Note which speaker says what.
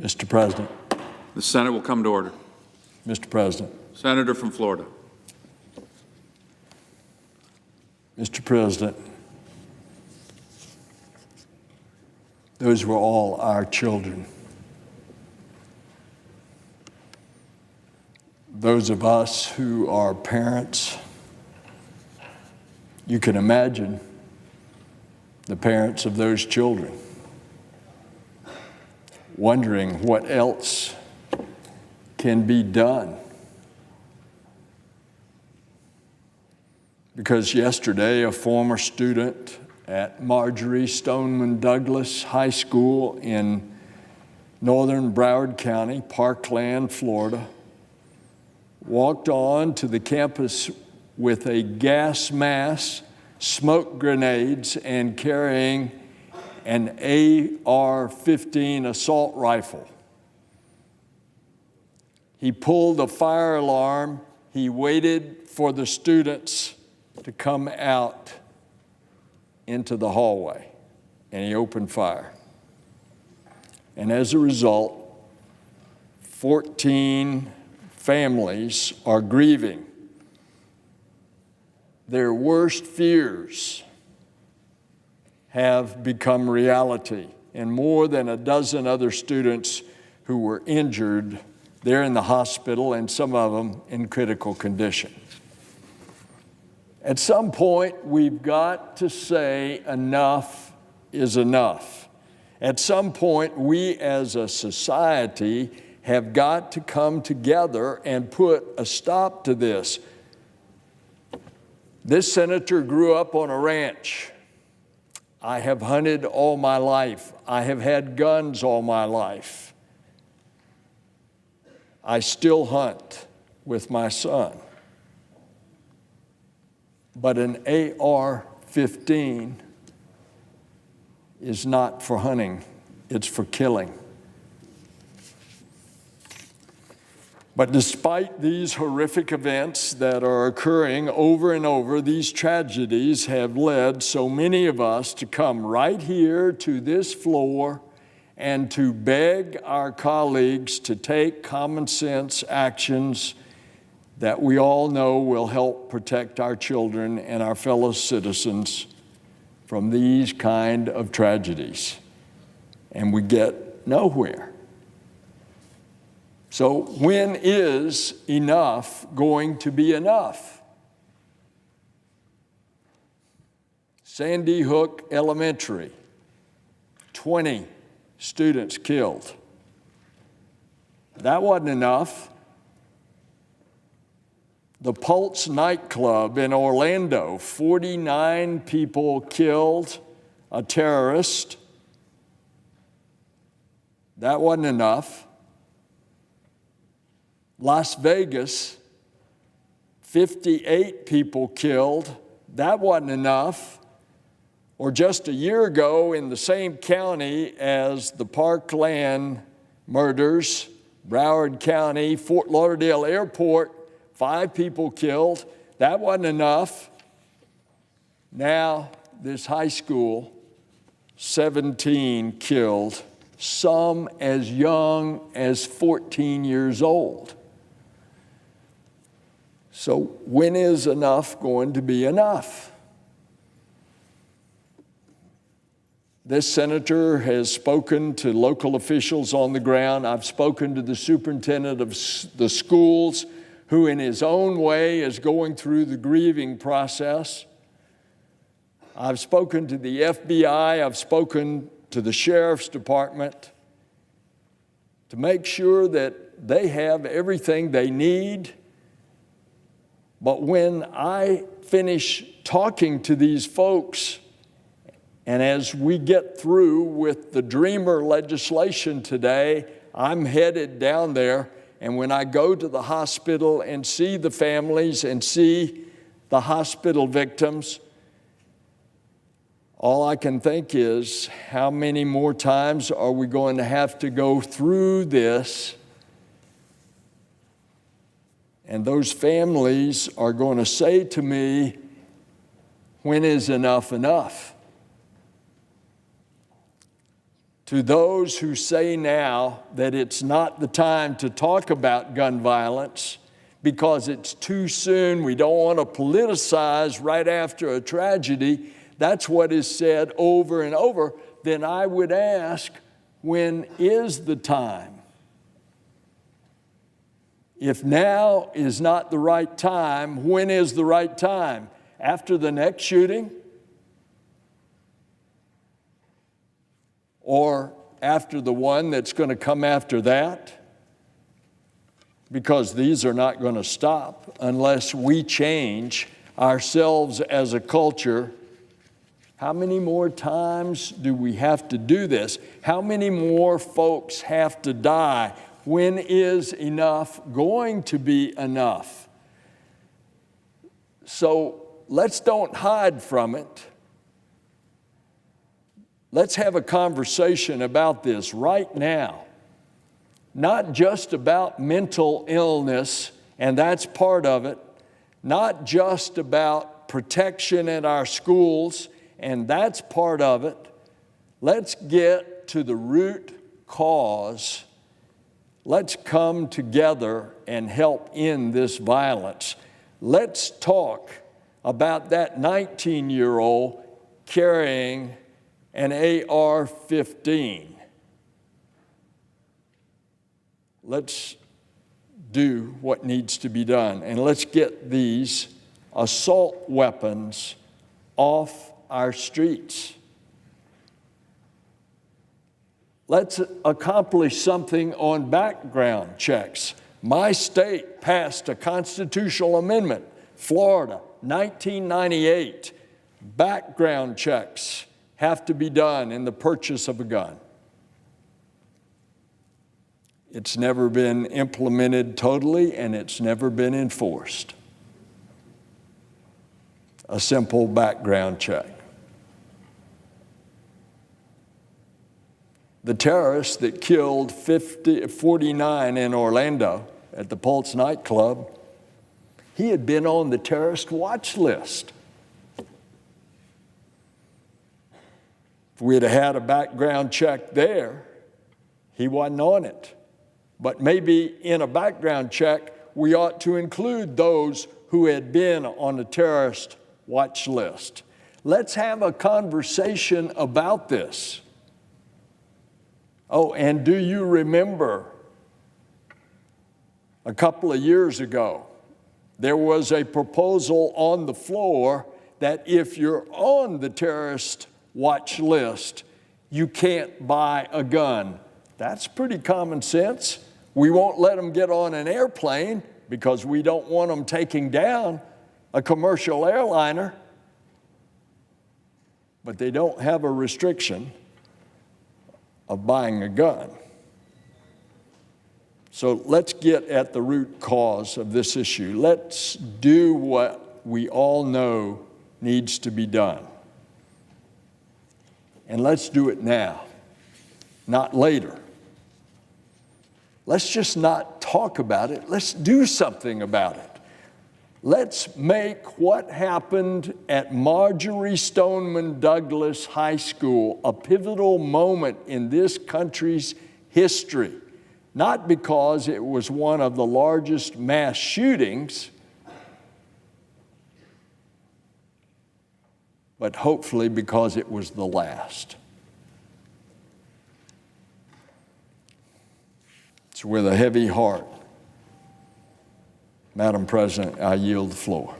Speaker 1: Mr. President.
Speaker 2: The Senate will come to order.
Speaker 1: Mr. President.
Speaker 2: Senator from Florida.
Speaker 1: Mr. President, those were all our children. Those of us who are parents, you can imagine the parents of those children wondering what else can be done. Because yesterday, a former student at Marjorie Stoneman Douglas High School in northern Broward County, Parkland, Florida, walked on to the campus with a gas mask, smoke grenades, and carrying an AR-15 assault rifle. He pulled a fire alarm. He waited for the students to come out into the hallway, and he opened fire. And as a result, 14 families are grieving. Their worst fears have become reality, and more than a dozen other students who were injured, they're in the hospital, and some of them in critical condition. At some point, we've got to say enough is enough. At some point, we as a society have got to come together and put a stop to this. This senator grew up on a ranch. I have hunted all my life. I have had guns all my life. I still hunt with my son. But an AR-15 is not for hunting, it's for killing. But despite these horrific events that are occurring over and over, these tragedies have led so many of us to come right here to this floor and to beg our colleagues to take common sense actions that we all know will help protect our children and our fellow citizens from these kind of tragedies. And we get nowhere. So when is enough going to be enough? Sandy Hook Elementary, 20 students killed. That wasn't enough. The Pulse nightclub in Orlando, 49 people killed, a terrorist. That wasn't enough. Las Vegas, 58 people killed. That wasn't enough. Or just a year ago in the same county as the Parkland murders, Broward County, Fort Lauderdale Airport, 5 people killed. That wasn't enough. Now, this high school, 17 killed, some as young as 14 years old. So when is enough going to be enough? This senator has spoken to local officials on the ground. I've spoken to the superintendent of the schools, who in his own way is going through the grieving process. I've spoken to the FBI, I've spoken to the sheriff's department to make sure that they have everything they need. But when I finish talking to these folks, and as we get through with the Dreamer legislation today, I'm headed down there. And when I go to the hospital and see the families and see the hospital victims, all I can think is, how many more times are we going to have to go through this? And those families are going to say to me, when is enough enough? To those who say now that it's not the time to talk about gun violence because it's too soon, we don't want to politicize right after a tragedy, that's what is said over and over, then I would ask, when is the time? If now is not the right time, when is the right time? After the next shooting? Or after the one that's going to come after that? Because these are not going to stop unless we change ourselves as a culture. How many more times do we have to do this? How many more folks have to die? When is enough going to be enough? So let's don't hide from it. Let's have a conversation about this right now. Not just about mental illness, and that's part of it. Not just about protection in our schools, and that's part of it. Let's get to the root cause. Let's come together and help end this violence. Let's talk about that 19-year-old carrying an AR-15. Let's do what needs to be done, and let's get these assault weapons off our streets. Let's accomplish something on background checks. My state passed a constitutional amendment, Florida, 1998. Background checks have to be done in the purchase of a gun. It's never been implemented totally, and it's never been enforced. A simple background check. The terrorist that killed 49 in Orlando at the Pulse nightclub, he had been on the terrorist watch list. If we'd have had a background check there, he wasn't on it. But maybe in a background check, we ought to include those who had been on the terrorist watch list. Let's have a conversation about this. Oh, and do you remember a couple of years ago, there was a proposal on the floor that if you're on the terrorist watch list, you can't buy a gun. That's pretty common sense. We won't let them get on an airplane because we don't want them taking down a commercial airliner. But they don't have a restriction of buying a gun. So let's get at the root cause of this issue. Let's do what we all know needs to be done. And let's do it now, not later. Let's just not talk about it. Let's do something about it. Let's make what happened at Marjory Stoneman Douglas High School a pivotal moment in this country's history, not because it was one of the largest mass shootings, but hopefully because it was the last. It's with a heavy heart, Madam President, I yield the floor.